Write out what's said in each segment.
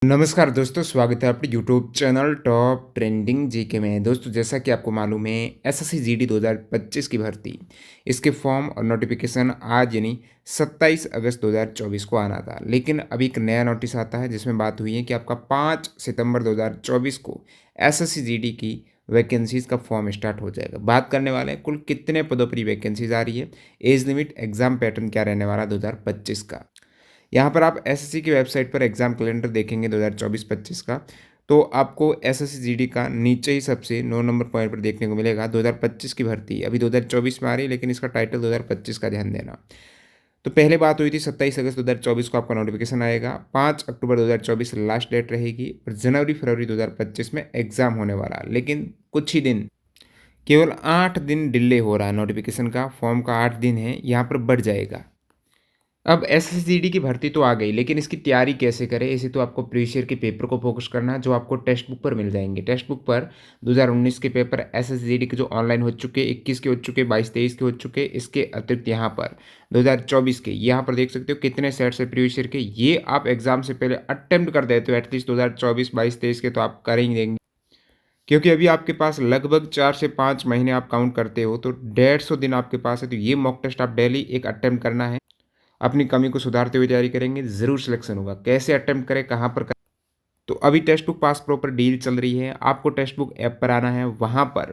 नमस्कार दोस्तों, स्वागत है आपके YouTube channel top trending GK में। दोस्तों, जैसा कि आपको मालूम है, एसएससी जीडी 2025 की भर्ती, इसके फॉर्म और नोटिफिकेशन आज यानी 27 अगस्त 2024 को आना था। लेकिन अभी एक नया नोटिस आता है जिसमें बात हुई है कि आपका 5 सितंबर 2024 को एसएससी जीडी की वैकेंसीज़ का फॉर्म स्टार्ट हो जाएगा। बात करने वाले हैं कुल कितने पदों पर वैकेंसीज आ रही है, एज लिमिट, एग्जाम पैटर्न क्या रहने वाला 2025 का। यहाँ पर आप एसएससी की वेबसाइट पर एग्ज़ाम कैलेंडर देखेंगे 2024-25 का, तो आपको एसएससी जीडी का नीचे ही सबसे 9 नंबर पॉइंट पर देखने को मिलेगा 2025 की भर्ती। अभी 2024 में आ रही है लेकिन इसका टाइटल 2025 का, ध्यान देना। तो पहले बात हुई थी 27 अगस्त 2024 को आपका नोटिफिकेशन आएगा, 5 अक्टूबर 2024 लास्ट डेट रहेगी और जनवरी फरवरी 2025 में एग्ज़ाम होने वाला। लेकिन कुछ ही दिन, केवल 8 दिन डिले हो रहा है नोटिफिकेशन का, फॉर्म का 8 दिन है, यहाँ पर बढ़ जाएगा। अब एसएससीडी की भर्ती तो आ गई, लेकिन इसकी तैयारी कैसे करें? इसे तो आपको प्रीवियस ईयर के पेपर को फोकस करना है जो आपको टेक्स्ट बुक पर मिल जाएंगे। टेक्स्ट बुक पर 2019 के पेपर एसएससीडी के जो ऑनलाइन हो चुके, 21 के हो चुके, 22-23 के हो चुके, इसके अतिरिक्त यहाँ पर 2024 के, यहाँ पर देख सकते हो कितने सेट्स है प्रीवियस ईयर के। ये आप एग्जाम से पहले अटेम्प्ट कर देते हो एटलीस्ट 2024, 22-23 के, तो आप कर ही देंगे। क्योंकि अभी आपके पास लगभग 4 से 5 महीने आप काउंट करते हो, तो 150 दिन आपके पास है। तो ये मॉक टेस्ट आप डेली एक अटेम्प्ट करना है, अपनी कमी को सुधारते हुए तैयारी करेंगे, ज़रूर सिलेक्शन होगा। कैसे अटेम्प्ट करें, कहाँ पर करें? तो अभी टेक्स्ट बुक पास प्रो पर डील चल रही है, आपको टेक्स्ट बुक ऐप पर आना है, वहाँ पर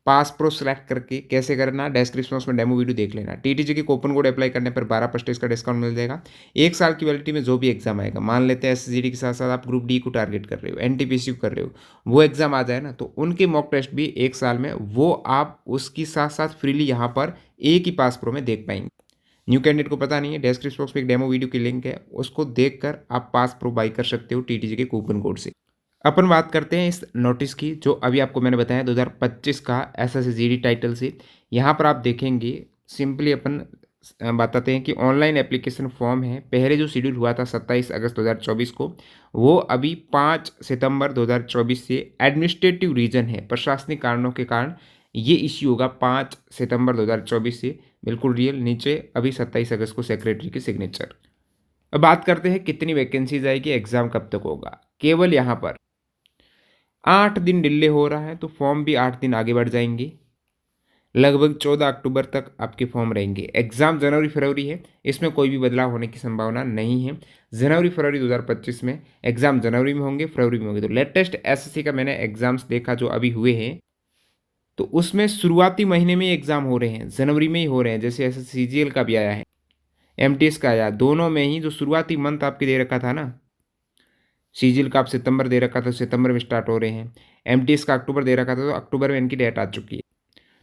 पास प्रो सेलेक्ट करके कैसे करना, डिस्क्रिप्शन बॉक्स में डेमो वीडियो देख लेना। टीटीजी के कूपन कोड अप्लाई करने पर 12% का डिस्काउंट मिल जाएगा। 1 साल की वैलिडिटी में जो भी एग्जाम आएगा, मान लेते हैं एसजीडी के साथ साथ आप ग्रुप डी को टारगेट कर रहे हो, एनटीपीसी को कर रहे हो, वो एग्जाम आ जाए ना, तो उनके मॉक टेस्ट भी 1 साल में वो आप उसकी साथ साथ फ्रीली यहाँ पर एक ही पास प्रो में देख पाएंगे। न्यू कैंडिडेट को पता नहीं है, डिस्क्रिप्शन बॉक्स में एक डेमो वीडियो की लिंक है, उसको देखकर आप पास प्रो बाई कर सकते हो टीटीजी के कूपन कोड से। अपन बात करते हैं इस नोटिस की जो अभी आपको मैंने बताया 2025 का एसएससी टाइटल से। यहाँ पर आप देखेंगे, सिंपली अपन बताते हैं कि ऑनलाइन एप्लीकेशन फॉर्म है, पहले जो शेड्यूल हुआ था 27 अगस्त 2024 को, वो अभी 5 सितंबर 2024 से एडमिनिस्ट्रेटिव रीजन है, प्रशासनिक कारणों के कारण ये इश्यू होगा 5 सितंबर 2024 से। बिल्कुल रियल, नीचे अभी 27 अगस्त को सेक्रेटरी की सिग्नेचर। अब बात करते हैं कितनी वैकेंसीज आएगी, एग्जाम कब तक होगा। केवल यहाँ पर 8 दिन डिले हो रहा है, तो फॉर्म भी 8 दिन आगे बढ़ जाएंगे। लगभग 14 अक्टूबर तक आपके फॉर्म रहेंगे। एग्जाम जनवरी फरवरी है, इसमें कोई भी बदलाव होने की संभावना नहीं है। जनवरी फरवरी 2025 में एग्जाम जनवरी में होंगे, फरवरी में होंगे। तो लेटेस्ट एसएससी का मैंने एग्जाम्स देखा जो अभी हुए हैं, तो उसमें शुरुआती महीने में एग्जाम हो रहे हैं, जनवरी में ही हो रहे हैं। जैसे ऐसे सीजीएल का भी आया है, एमटीएस का आया, दोनों में ही जो शुरुआती मंथ आपके दे रखा था ना, सीजीएल का आप सितंबर दे रखा था, सितंबर में स्टार्ट हो रहे हैं। एमटीएस का अक्टूबर दे रखा था, तो अक्टूबर में इनकी डेट आ चुकी है।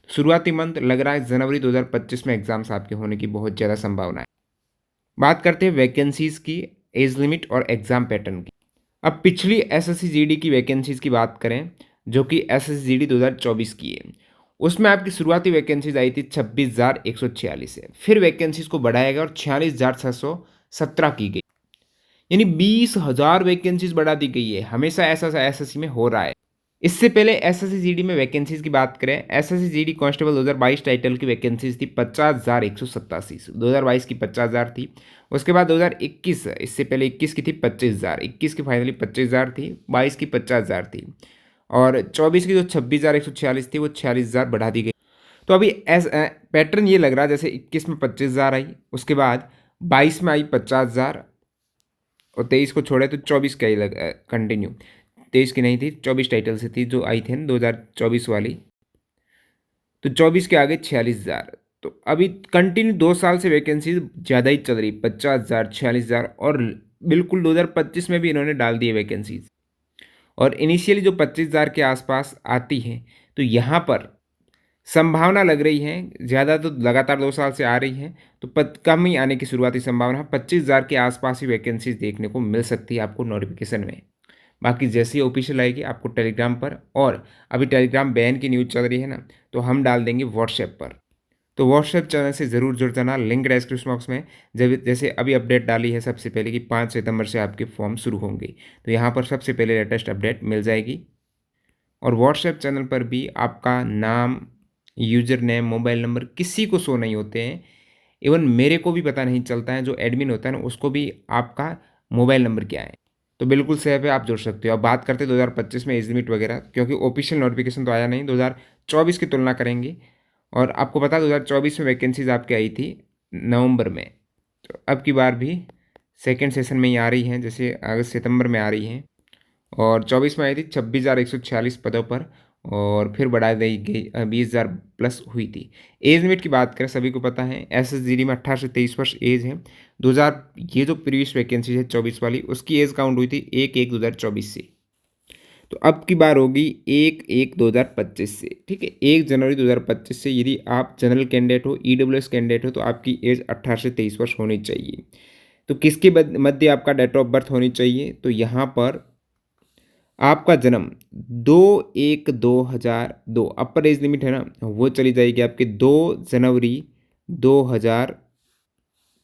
शुरुआती मंथ लग रहा है जनवरी 2025 में एग्जाम्स आपके होने की बहुत ज़्यादा संभावना है। बात करते हैं वैकेंसीज़ की, एज लिमिट और एग्जाम पैटर्न की। अब पिछली एसएससी जीडी की वैकेंसीज़ की बात करें, जो कि एसएससी जीडी 2024 की है, उसमें आपकी शुरुआती वैकेंसीज आई थी 26,146 है। फिर वैकेंसीज को बढ़ाया गया और 46,617 की गई, यानी 20,000 वैकेंसीज बढ़ा दी गई है। हमेशा ऐसा एसएससी में हो रहा है। इससे पहले एसएससी जीडी में वैकेंसीज की बात करें, एसएससी जीडी कांस्टेबल 2022 टाइटल की वैकेंसीज थी 50,187, 2022 की 50,000 थी। उसके बाद 2021, इससे पहले 21 की थी 25,000, 21 की फाइनली 25,000 थी, 22 की 50,000 थी, और 24 की जो 26,146 थी वो 46,000 बढ़ा दी गई। तो अभी पैटर्न ये लग रहा है जैसे 21 में 25,000 आई, उसके बाद 22 में आई 50,000, और 23 को छोड़े तो 24 का ही लग कंटिन्यू। 23 की नहीं थी, 24 टाइटल से थी जो आई थी ना 2024 वाली, तो 24 के आगे 46,000। तो अभी कंटिन्यू 2 साल से वैकेंसी ज़्यादा ही चल रही, 50,000, 46,000, और बिल्कुल 2025 में भी इन्होंने डाल दी है वैकेंसीज। और इनिशियली जो 25,000 के आसपास आती है, तो यहाँ पर संभावना लग रही है, ज़्यादा तो लगातार 2 साल से आ रही है, तो कम ही आने की शुरुआती संभावना है। 25,000 के आसपास ही वैकेंसीज देखने को मिल सकती है आपको नोटिफिकेशन में। बाकी जैसे ही ऑफिशियल आएगी आपको टेलीग्राम पर, और अभी टेलीग्राम बैन की न्यूज़ चल रही है ना, तो हम डाल देंगे व्हाट्सएप पर। तो व्हाट्सएप चैनल से ज़रूर जुड़ जाना, लिंक डिस्क्रिप्शन बॉक्स में। जब जैसे अभी अपडेट डाली है सबसे पहले कि 5 सितंबर से आपके फॉर्म शुरू होंगे, तो यहाँ पर सबसे पहले लेटेस्ट अपडेट मिल जाएगी। और व्हाट्सएप चैनल पर भी आपका नाम, यूज़र नेम, मोबाइल नंबर किसी को शो नहीं होते हैं। इवन मेरे को भी पता नहीं चलता है, जो एडमिन होता है ना, उसको भी आपका मोबाइल नंबर क्या है। तो बिल्कुल सेफ है, आप जुड़ सकते हो। अब बात करते हैं 2025 में एज लिमिट वगैरह, क्योंकि ऑफिशियल नोटिफिकेशन तो आया नहीं, 2024 की तुलना करेंगे। और आपको पता है 2024 में वैकेंसीज आपकी आई थी नवंबर में, तो अब की बार भी सेकेंड सेशन में ही आ रही हैं, जैसे अगस्त सितंबर में आ रही हैं। और 24 में आई थी 26,146 पदों पर, और फिर बढ़ा दी गई 20,000 प्लस हुई थी। एज लिमिट की बात करें, सभी को पता है एसएसजीडी में 18 से 23 वर्ष एज है। 2000 ये जो प्रीवियस वैकेंसी है 24 वाली, उसकी एज काउंट हुई थी 1/1/2024 से। तो अब की बार होगी 1/1/2025 से, ठीक है। 1 जनवरी 2025 से यदि आप जनरल कैंडिडेट हो, ईडब्ल्यूएस कैंडिडेट हो, तो आपकी एज 18 से 23 वर्ष होनी चाहिए। तो किसके मध्य आपका डेट ऑफ बर्थ होनी चाहिए, तो यहाँ पर आपका जन्म 2/1/2002, अपर एज लिमिट है ना, वो चली जाएगी आपके 2 जनवरी 2000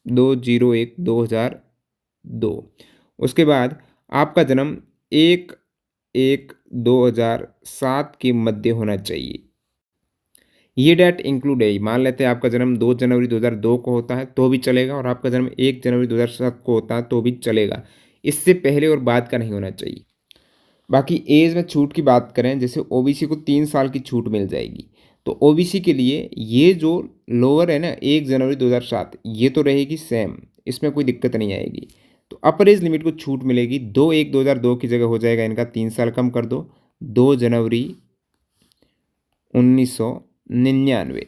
2/01/2002। उसके बाद आपका जन्म 1/1/2007 के मध्य होना चाहिए। ये डेट इंक्लूड है, मान लेते हैं आपका जन्म 2 जनवरी 2002 को होता है तो भी चलेगा, और आपका जन्म 1 जनवरी 2007 को होता है तो भी चलेगा। इससे पहले और बाद का नहीं होना चाहिए। बाकी एज में छूट की बात करें, जैसे ओबीसी को 3 साल की छूट मिल जाएगी, तो ओबीसी के लिए ये जो लोअर है ना 1 जनवरी 2007, ये तो रहेगी सेम, इसमें कोई दिक्कत नहीं आएगी। तो अपर एज लिमिट को छूट मिलेगी, 2/1/2002 की जगह हो जाएगा इनका 3 साल कम कर दो, 2 जनवरी 1999।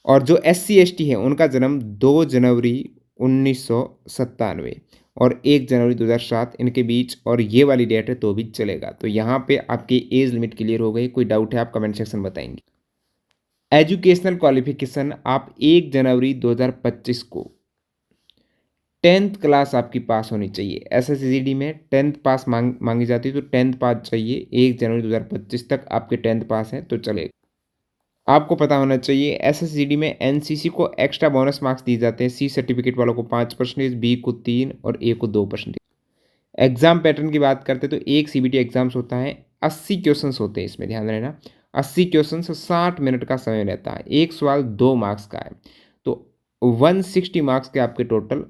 और जो SC ST है उनका जन्म 2 जनवरी 1997 और 1 जनवरी 2007 इनके बीच, और ये वाली डेट है तो भी चलेगा। तो यहाँ पे आपकी एज लिमिट क्लियर हो गई। कोई डाउट है आप कमेंट सेक्शन बताएंगे। एजुकेशनल क्वालिफिकेशन, आप 1 जनवरी 2025 को 10th क्लास आपकी पास होनी चाहिए। SSCGD में 10th पास मांगी जाती है, तो 10th पास चाहिए। 1 जनवरी 2025 तक आपके 10th पास है तो चलेगा। आपको पता होना चाहिए SSCD में NCC को एक्स्ट्रा बोनस मार्क्स दिए जाते हैं। C सर्टिफिकेट वालों को 5%, B को 3 और A को 2%। एग्जाम पैटर्न की बात करते हैं तो एक CBT एग्जाम्स होता है, 80 क्वेश्चंस होते हैं, इसमें ध्यान रहना 80 क्वेश्चंस, 60 मिनट का समय रहता है। एक सवाल 2 मार्क्स का है, तो 160 मार्क्स के आपके टोटल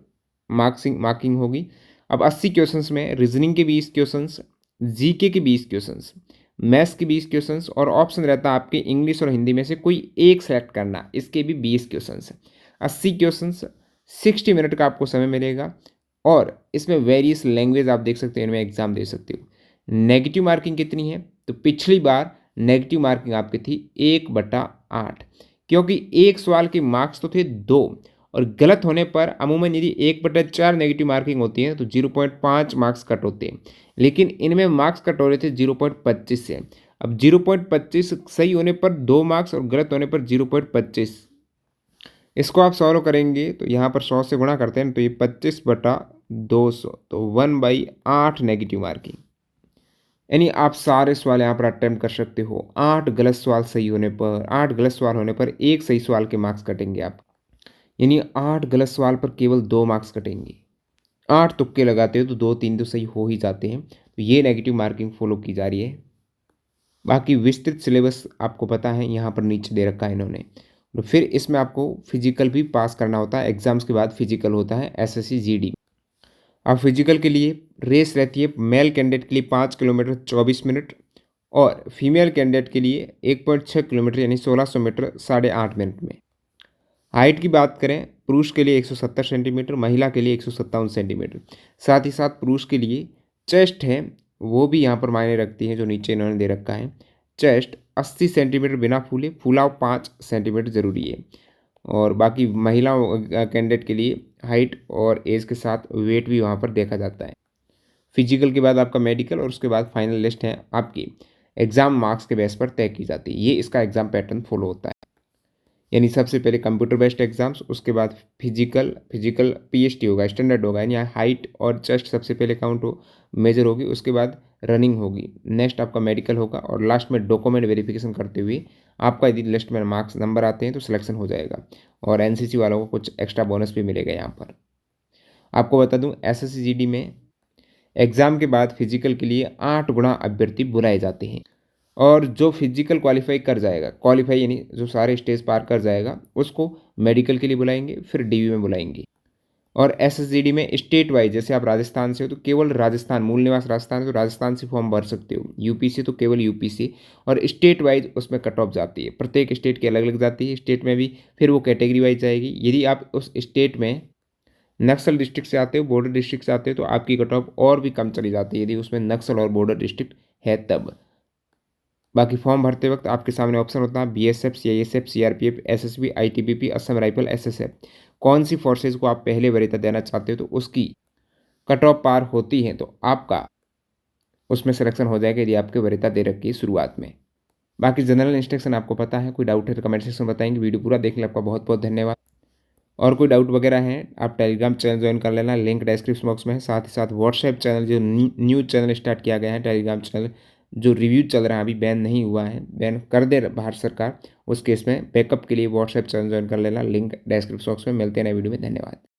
मार्किंग होगी। अब 80 क्वेश्चंस में रीजनिंग के 20 क्वेश्चंस, जीके के 20 क्वेश्चंस, मैथ्स के 20 क्वेश्चंस, और ऑप्शन रहता है आपके इंग्लिश और हिंदी में से कोई एक सेलेक्ट करना, इसके भी 20 क्वेश्चंस। 80 क्वेश्चंस, 60 मिनट का आपको समय मिलेगा, और इसमें वेरियस लैंग्वेज आप देख सकते हो, इनमें एग्जाम दे सकते हो। नेगेटिव मार्किंग कितनी है, तो पिछली बार नेगेटिव मार्किंग आपकी थी 1/8, क्योंकि एक सवाल के मार्क्स तो थे 2, और गलत होने पर अमूमन यदि 1/4 नेगेटिव मार्किंग होती है तो 0.5 मार्क्स कट होते हैं, लेकिन इनमें मार्क्स कट हो रहे थे 0.25 से। अब 0.25 सही होने पर 2 मार्क्स और गलत होने पर 0.25, इसको आप सॉल्व करेंगे तो यहाँ पर 100 से गुणा करते हैं तो ये 25/200, तो 1/8 नेगेटिव मार्किंग। यानी आप सारे सवाल यहाँ पर अटेम्प्ट कर सकते हो। 8 गलत सवाल सही होने पर, 8 गलत सवाल होने पर एक सही सवाल के मार्क्स कटेंगे आप, यानी 8 गलत सवाल पर केवल 2 मार्क्स कटेंगे। 8 तुक्के लगाते हो तो 2-3 तो सही हो ही जाते हैं। तो ये नेगेटिव मार्किंग फॉलो की जा रही है। बाकी विस्तृत सिलेबस आपको पता है, यहाँ पर नीचे दे रखा है इन्होंने। तो फिर इसमें आपको फिजिकल भी पास करना होता है, एग्जाम्स के बाद फिजिकल होता है SSCGD। अब फिजिकल के लिए रेस रहती है, मेल कैंडिडेट के लिए 5 किलोमीटर 24 मिनट, और फीमेल कैंडिडेट के लिए 1.6 किलोमीटर यानी 1600 मीटर 8.5 मिनट में। हाइट की बात करें, पुरुष के लिए 170 सेंटीमीटर, महिला के लिए 157 सेंटीमीटर। साथ ही साथ पुरुष के लिए चेस्ट है, वो भी यहाँ पर मायने रखती है, जो नीचे इन्होंने दे रखा है। चेस्ट 80 सेंटीमीटर बिना फूले, फूलाव 5 सेंटीमीटर ज़रूरी है। और बाकी महिला कैंडिडेट के लिए हाइट और एज के साथ वेट भी वहाँ पर देखा जाता है। फिजिकल के बाद आपका मेडिकल, और उसके बाद फाइनल लिस्ट है आपकी एग्ज़ाम मार्क्स के बेस पर तय की जाती है। ये इसका एग्ज़ाम पैटर्न फॉलो होता है, यानी सबसे पहले कंप्यूटर बेस्ड एग्जाम्स, उसके बाद फिजिकल PST होगा, स्टैंडर्ड होगा, यानी हाइट और चेस्ट सबसे पहले काउंट हो मेजर होगी, उसके बाद रनिंग होगी, नेक्स्ट आपका मेडिकल होगा, और लास्ट में डॉक्यूमेंट वेरिफिकेशन करते हुए आपका यदि लिस्ट में मार्क्स नंबर आते हैं तो सिलेक्शन हो जाएगा, और NCC वालों को कुछ एक्स्ट्रा बोनस भी मिलेगा। यहाँ पर आपको बता दूँ SSCGD में एग्ज़ाम के बाद फिजिकल के लिए 8 गुना अभ्यर्थी बुलाए जाते हैं, और जो फिजिकल क्वालिफाई कर जाएगा, क्वालिफाई यानी जो सारे स्टेज पार कर जाएगा, उसको मेडिकल के लिए बुलाएंगे, फिर DV में बुलाएंगे। और एसएसजीडी में स्टेट वाइज, जैसे आप राजस्थान से हो तो केवल राजस्थान, मूल निवास राजस्थान है तो राजस्थान से फॉर्म भर सकते हो, यूपी से तो केवल यूपी से। और स्टेट वाइज उसमें कट ऑफ जाती है, प्रत्येक स्टेट की अलग अलग जाती है, स्टेट में भी फिर वो कैटेगरी वाइज जाएगी। यदि आप उस स्टेट में नक्सल डिस्ट्रिक्ट से आते हो, बॉर्डर डिस्ट्रिक्ट से आते हो, तो आपकी कट ऑफ और भी कम चली जाती है यदि उसमें नक्सल और बॉर्डर डिस्ट्रिक्ट है तब। बाकी फॉर्म भरते वक्त आपके सामने ऑप्शन होता है BSF, CISF, CRPF, SSB, ITBP, Assam rifle, SSF. कौन सी फोर्सेज को आप पहले वरीयता देना चाहते हो तो उसकी कट ऑफ पार होती है तो आपका उसमें सिलेक्शन हो जाएगा यदि आपके वरीयता दे रखी है शुरुआत में। बाकी जनरल इंस्ट्रक्शन आपको पता है, कोई डाउट है तो कमेंट सेक्शन में बताएंगे। वीडियो पूरा देखने आपका बहुत बहुत धन्यवाद। और कोई डाउट वगैरह है आप टेलीग्राम चैनल ज्वाइन कर लेना, लिंक डिस्क्रिप्शन बॉक्स में है। साथ ही साथ व्हाट्सएप चैनल जो न्यू चैनल स्टार्ट किया गया है, टेलीग्राम चैनल जो रिव्यू चल रहा है, अभी बैन नहीं हुआ है, बैन कर दे भारत सरकार, उस केस में बैकअप के लिए व्हाट्सएप चैनल ज्वाइन कर लेना, लिंक डिस्क्रिप्शन बॉक्स में। मिलते हैं नए वीडियो में, धन्यवाद।